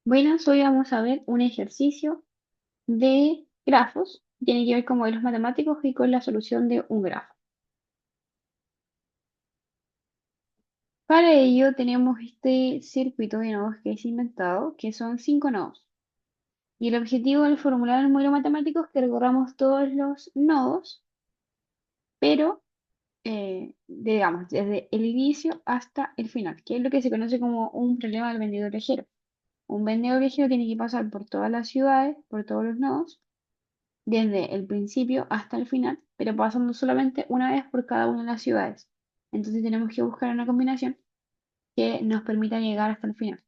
Buenas, hoy vamos a ver un ejercicio de grafos. Tiene que ver con modelos matemáticos y con la solución de un grafo. Para ello tenemos este circuito de nodos que es inventado, que son 5 nodos. Y el objetivo al formular el modelo matemático es que recorramos todos los nodos, pero digamos, desde el inicio hasta el final, que es lo que se conoce como un problema del vendedor ligero. Un vendedor ligero tiene que pasar por todas las ciudades, por todos los nodos desde el principio hasta el final, pero pasando solamente una vez por cada una de las ciudades. Entonces tenemos que buscar una combinación que nos permita llegar hasta el final.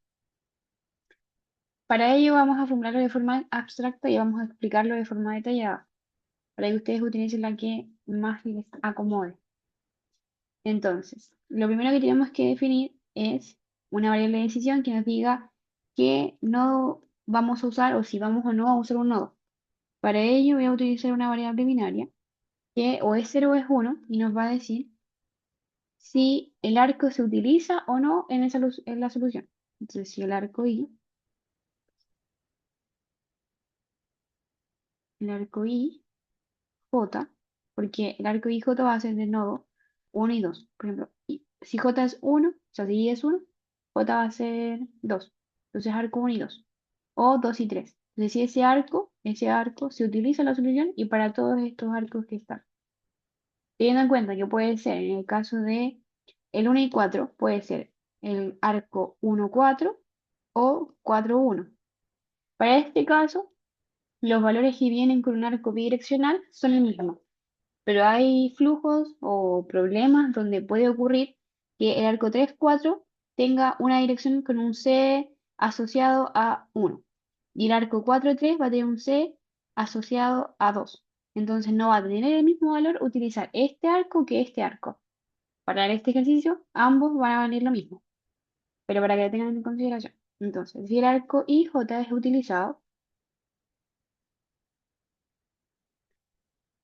Para ello vamos a formularlo de forma abstracta y vamos a explicarlo de forma detallada, para que ustedes utilicen la que más les acomode. Entonces, lo primero que tenemos que definir es una variable de decisión que nos diga qué nodo vamos a usar o si vamos o no a usar un nodo. Para ello voy a utilizar una variable binaria que o es 0 o es 1 y nos va a decir si el arco se utiliza o no en, en la solución. Entonces, si el arco I, J, porque el arco I, J va a ser de nodo 1 y 2. Por ejemplo, si J es 1, o sea, si I es 1, J va a ser 2. Entonces, arco 1 y 2. O 2 y 3. Entonces, si ese arco se utiliza en la solución y para todos estos arcos que están. Teniendo en cuenta que puede ser, en el caso de el 1 y 4 puede ser el arco 1 4 o 4 1. Para este caso, los valores que vienen con un arco bidireccional son el mismo, pero hay flujos o problemas donde puede ocurrir que el arco 3 4 tenga una dirección con un C asociado a 1 y el arco 4 3 va a tener un C asociado a 2. Entonces no va a tener el mismo valor utilizar este arco que este arco. Para este ejercicio, ambos van a valer lo mismo, pero para que lo tengan en consideración. Entonces, si el arco IJ es utilizado,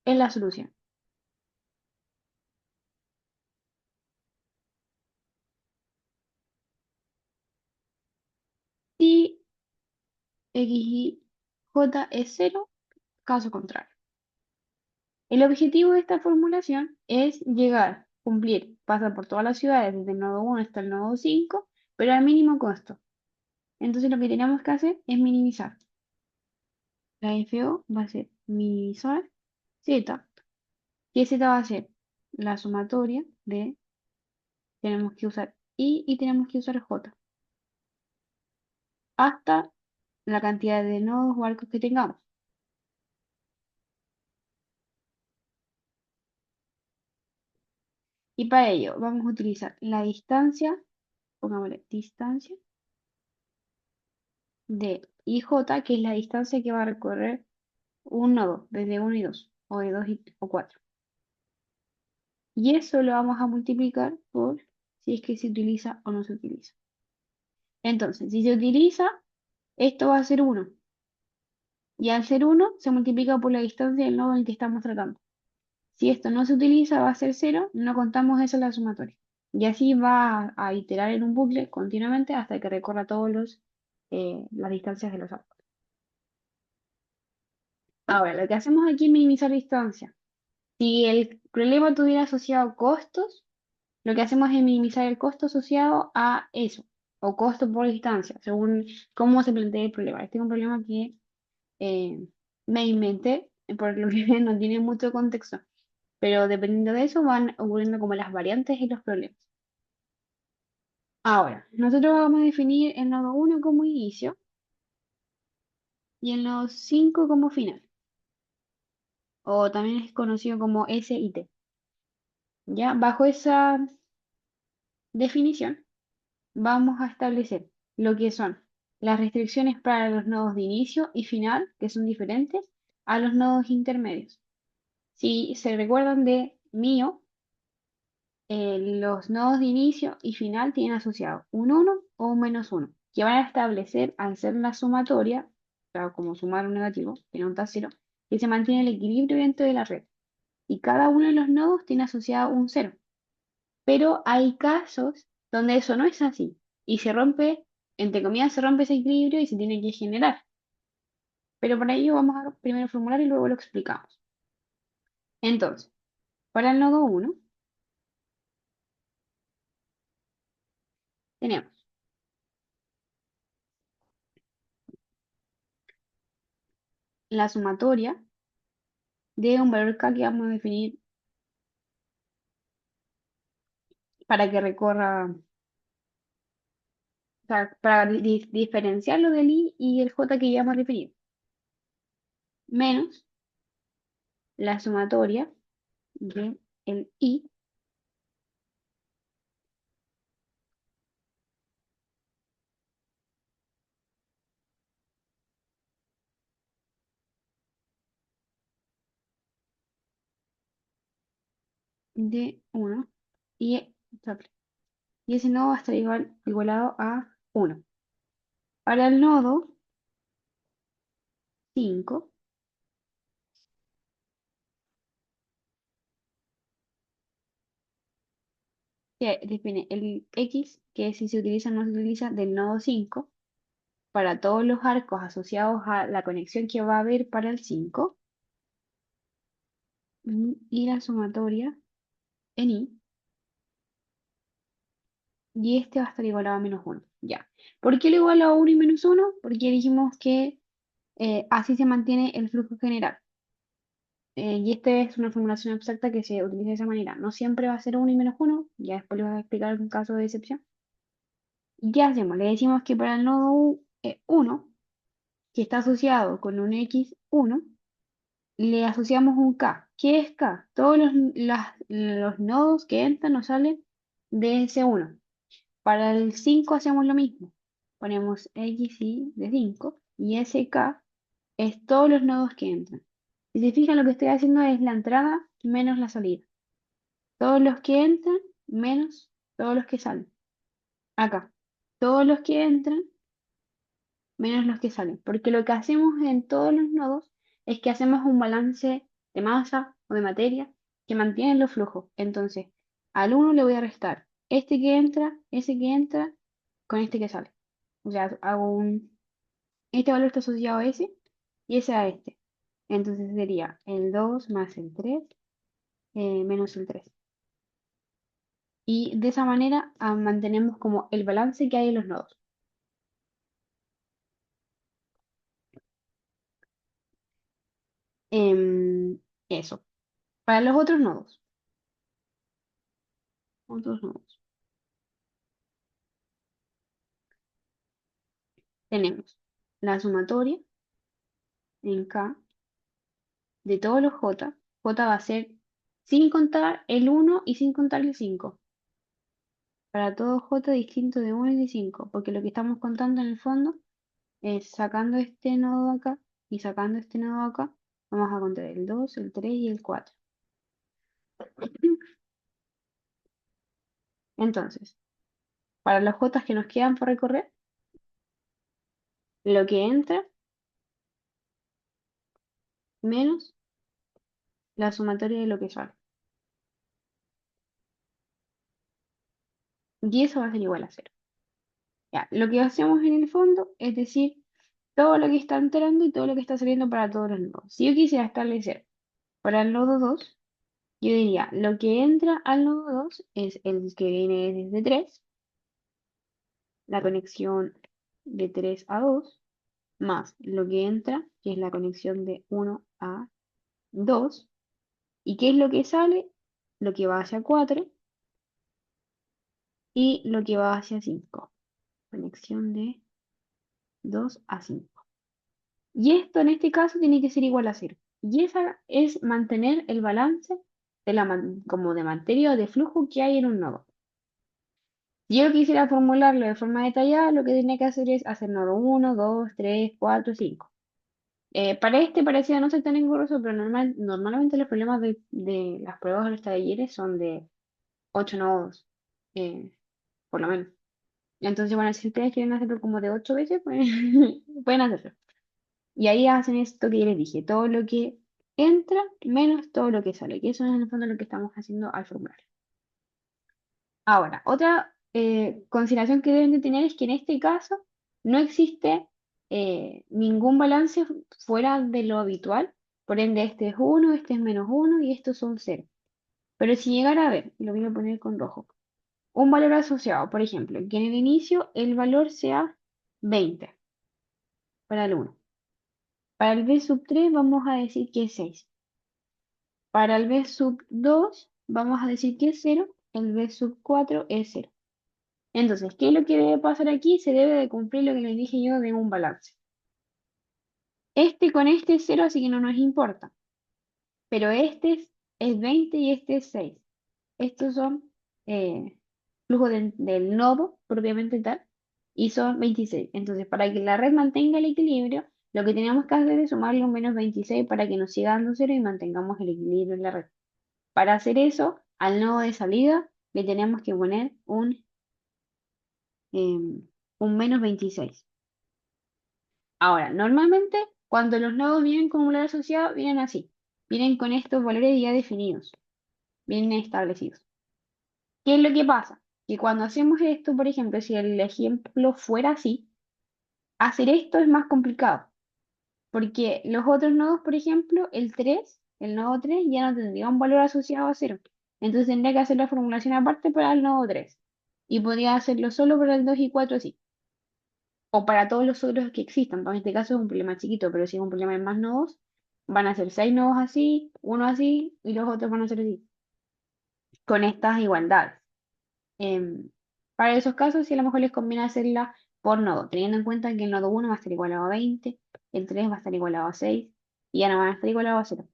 es la solución. Si X y J es cero, caso contrario. El objetivo de esta formulación es llegar, cumplir, pasar por todas las ciudades desde el nodo 1 hasta el nodo 5, pero al mínimo costo. Entonces lo que tenemos que hacer es minimizar. La FO va a ser minimizar Z, que Z va a ser la sumatoria de, tenemos que usar I y tenemos que usar J, hasta la cantidad de nodos o arcos que tengamos. Y para ello vamos a utilizar la distancia, pongámosle distancia de IJ, que es la distancia que va a recorrer un nodo, desde 1 y 2, o de 2 o 4. Y eso lo vamos a multiplicar por si es que se utiliza o no se utiliza. Entonces, si se utiliza, esto va a ser 1. Y al ser 1, se multiplica por la distancia del nodo en el que estamos tratando. Si esto no se utiliza, va a ser 0, no contamos eso en la sumatoria. Y así va a iterar en un bucle continuamente hasta que recorra todos las distancias de los arcos. Ahora, lo que hacemos aquí es minimizar distancia. Si el problema tuviera asociado costos, lo que hacemos es minimizar el costo asociado a eso, o costo por distancia, según cómo se plantea el problema. Este es un problema que eh, me inventé, por lo que no tiene mucho contexto, pero dependiendo de eso van ocurriendo como las variantes y los problemas. Ahora, nosotros vamos a definir el nodo 1 como inicio y el nodo 5 como final, o también es conocido como S y T. Ya, bajo esa definición, vamos a establecer lo que son las restricciones para los nodos de inicio y final, que son diferentes a los nodos intermedios. Si se recuerdan de mío, los nodos de inicio y final tienen asociado un 1 o un -1, que van a establecer, al ser la sumatoria, o sea, como sumar un negativo, tiene un cero, que se mantiene el equilibrio dentro de la red. Y cada uno de los nodos tiene asociado un 0. Pero hay casos donde eso no es así y se rompe entre comillas, se rompe ese equilibrio y se tiene que generar. Pero para ello vamos a primero formular y luego lo explicamos. Entonces, para el nodo uno tenemos la sumatoria de un valor K que vamos a definir para que recorra, o sea, para diferenciarlo del I y el J que ya hemos definido, menos la sumatoria de el I de uno y, y ese nodo va a estar igualado a uno. Para el nodo 5 que define el X, que si se utiliza o no se utiliza del nodo 5 para todos los arcos asociados a la conexión que va a haber para el 5 y la sumatoria en I, y este va a estar igualado a menos uno. Ya. ¿Por qué lo igualo a uno y menos uno? Porque dijimos que así se mantiene el flujo general. Y esta es una formulación abstracta que se utiliza de esa manera. No siempre va a ser uno y menos uno, ya después les voy a explicar algún caso de excepción. ¿Y qué hacemos? Le decimos que para el nodo 1, que está asociado con un x1, le asociamos un k. ¿Qué es k? Todos los nodos que entran o salen de ese 1. Para el 5 hacemos lo mismo. Ponemos xy de 5 y ese k es todos los nodos que entran. Si se fijan, lo que estoy haciendo es la entrada menos la salida. Todos los que entran menos todos los que salen. Acá. Todos los que entran menos los que salen. Porque lo que hacemos en todos los nodos es que hacemos un balance de masa o de materia que mantiene los flujos. Entonces, al uno le voy a restar este que entra, ese que entra, con este que sale. O sea, este valor está asociado a ese y ese a este. Entonces sería el 2 más el 3 menos el 3. Y de esa manera mantenemos como el balance que hay en los nodos. Em, Eso. Para los otros nodos, tenemos la sumatoria en K de todos los J. J va a ser sin contar el uno y sin contar el 5. Para todo J distinto de uno y de 5, porque lo que estamos contando en el fondo es sacando este nodo de acá y sacando este nodo de acá, vamos a contar el 2, el 3 y el 4. Entonces, para los J que nos quedan por recorrer, lo que entra menos la sumatoria de lo que sale. Y eso va a ser igual a cero. Ya, lo que hacemos en el fondo es decir todo lo que está entrando y todo lo que está saliendo para todos los nodos. Si yo quisiera establecer para el nodo 2, yo diría lo que entra al nodo 2 es el que viene desde 3, la conexión de 3 a 2, más lo que entra, que es la conexión de 1 a 2. ¿Y qué es lo que sale? Lo que va hacia 4 y lo que va hacia 5. Conexión de 2 a 5. Y esto en este caso tiene que ser igual a cero. Y esa es mantener el balance como de materia o de flujo que hay en un nodo. Si yo quisiera formularlo de forma detallada, lo que tenía que hacer es hacer nodo uno, 2, 3, 4, 5. Para este pareciera no ser tan engorroso, pero normalmente los problemas de las pruebas de los talleres son de 8 nodos, eh, por lo menos. Entonces, bueno, si ustedes quieren hacerlo como de 8 veces, pues pueden hacerlo. Y ahí hacen esto que yo les dije, todo lo que entra menos todo lo que sale, que eso es en el fondo lo que estamos haciendo al formular. Ahora, otra consideración que deben de tener es que en este caso no existe ningún balance fuera de lo habitual. Por ende, este es uno, este es -1 y estos son cero. Pero si llegara a ver, y lo voy a poner con rojo, un valor asociado, por ejemplo, que en el inicio el valor sea 20 para el uno. Para el b sub 3 vamos a decir que es 6. Para el b sub 2 vamos a decir que es 0. El b sub 4 es 0. Entonces, ¿qué es lo que debe pasar aquí? Se debe de cumplir lo que les dije yo de un balance. Este con este es 0, así que no nos importa. Pero este es 20 y este es 6. Estos son flujos del nodo propiamente tal y son 26. Entonces, para que la red mantenga el equilibrio, lo que tenemos que hacer es sumarle un -26 para que nos siga dando 0 y mantengamos el equilibrio en la red. Para hacer eso, al nodo de salida le tenemos que poner un -26. Ahora, normalmente cuando los nodos vienen con un valor asociado, vienen así. Vienen con estos valores ya definidos, vienen establecidos. ¿Qué es lo que pasa? Que cuando hacemos esto, por ejemplo, si el ejemplo fuera así, hacer esto es más complicado. Porque los otros nodos, por ejemplo, el nodo 3 ya no tendría un valor asociado a cero. Entonces tendría que hacer la formulación aparte para el nodo 3. Y podría hacerlo solo para el 2 y 4 así. O para todos los otros que existan. En este caso es un problema chiquito, pero si es un problema de más nodos, van a ser 6 nodos así, uno así, y los otros van a ser así. Con estas igualdades. Em, para esos casos, sí a lo mejor les conviene hacerla por nodo, teniendo en cuenta que el nodo uno va a estar igualado a 20, el 3 va a estar igualado a 6 y ya no van a estar igualado a cero.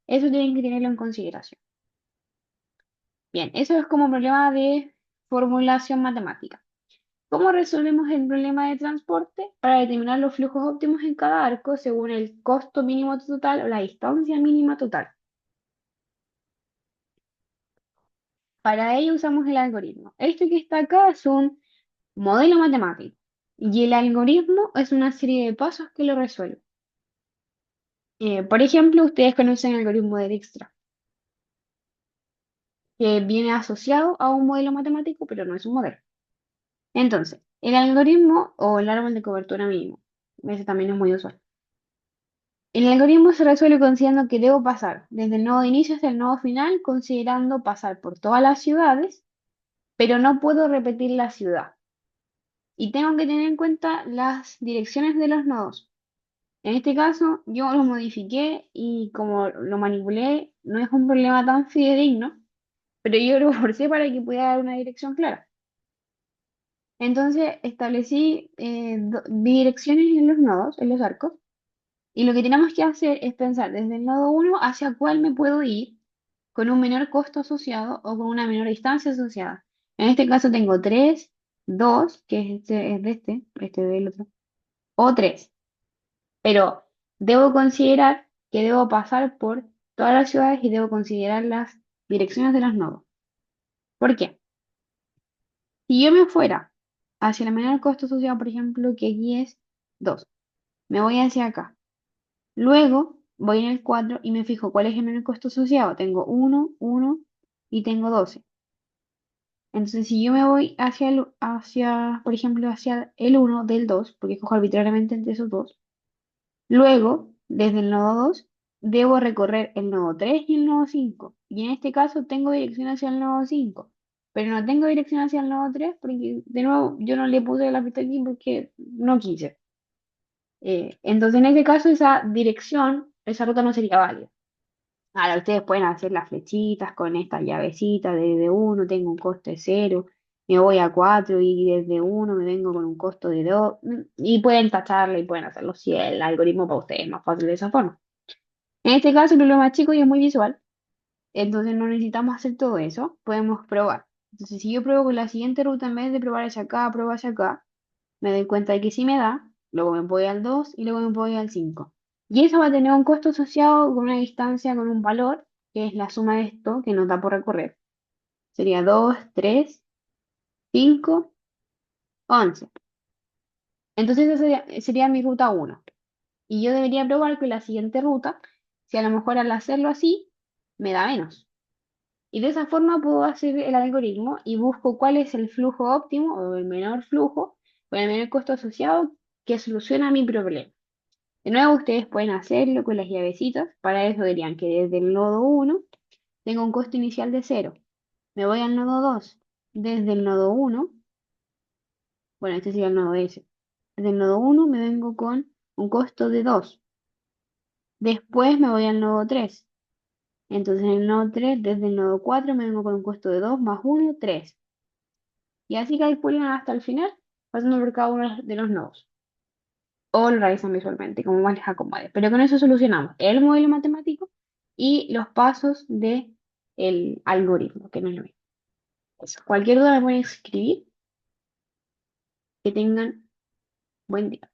Eso tienen que tenerlo en consideración. Bien, eso es como problema de formulación matemática. ¿Cómo resolvemos el problema de transporte? Para determinar los flujos óptimos en cada arco según el costo mínimo total o la distancia mínima total. Para ello usamos el algoritmo. Este que está acá es un modelo matemático y el algoritmo es una serie de pasos que lo resuelve. Por ejemplo, ustedes conocen el algoritmo de Dijkstra, que viene asociado a un modelo matemático, pero no es un modelo. Entonces, el algoritmo o el árbol de cobertura mínimo, ese también es muy usual. El algoritmo se resuelve considerando que debo pasar desde el nodo de inicio hasta el nodo final, considerando pasar por todas las ciudades, pero no puedo repetir la ciudad. Y tengo que tener en cuenta las direcciones de los nodos. En este caso, yo lo modifiqué y como lo manipulé, no es un problema tan fidedigno, pero yo lo forcé para que pudiera dar una dirección clara. Entonces, establecí direcciones en los nodos, en los arcos, y lo que tenemos que hacer es pensar desde el nodo uno hacia cuál me puedo ir con un menor costo asociado o con una menor distancia asociada. En este caso tengo 3, 2, que es de este del otro, o 3. Pero debo considerar que debo pasar por todas las ciudades y debo considerar las direcciones de los nodos. ¿Por qué? Si yo me fuera hacia el menor costo asociado, por ejemplo, que aquí es 2, me voy hacia acá. Luego voy en el 4 y me fijo cuál es el menor costo asociado. Tengo 1, 1 y tengo 12. Entonces, si yo me voy por ejemplo, hacia el uno del 2, porque cojo arbitrariamente entre esos dos, luego, desde el nodo 2 debo recorrer el nodo 3 y el nodo 5. Y en este caso tengo dirección hacia el nodo 5, pero no tengo dirección hacia el nodo 3 porque, de nuevo, yo no le puse la pista aquí porque no quise. Entonces, en este caso, esa dirección, esa ruta no sería válida. Ahora, ustedes pueden hacer las flechitas con esta llavecita desde uno tengo un costo de cero, me voy a 4 y desde uno me vengo con un costo de 2 y pueden tacharla y pueden hacerlo si el algoritmo para ustedes es más fácil de esa forma. En este caso, el problema chico y es muy visual, entonces no necesitamos hacer todo eso, podemos probar. Entonces, si yo pruebo con la siguiente ruta, en vez de probar hacia acá, pruebo hacia acá, me doy cuenta de que sí me da, luego me voy al 2 y luego me voy al 5. Y eso va a tener un costo asociado con una distancia, con un valor, que es la suma de esto que nos da por recorrer. Sería 2, 3, 5, 11. Entonces esa sería mi ruta uno. Y yo debería probar que la siguiente ruta, si a lo mejor al hacerlo así, me da menos. Y de esa forma puedo hacer el algoritmo y busco cuál es el flujo óptimo o el menor flujo con el menor costo asociado que soluciona mi problema. De nuevo, ustedes pueden hacerlo con las llavecitas. Para eso dirían que desde el nodo 1 tengo un costo inicial de 0. Me voy al nodo 2. Desde el nodo 1, bueno, este sería el nodo S. Desde el nodo 1 me vengo con un costo de 2. Después me voy al nodo 3. Entonces en el nodo 3, desde el nodo 4 me vengo con un costo de 2 más 1, 3. Y así calculan hasta el final, pasando por cada uno de los nodos. O lo realizan visualmente, como más les acomode. Pero con eso solucionamos el modelo matemático y los pasos del algoritmo, que no es lo mismo. Eso. Cualquier duda me pueden escribir. Que tengan buen día.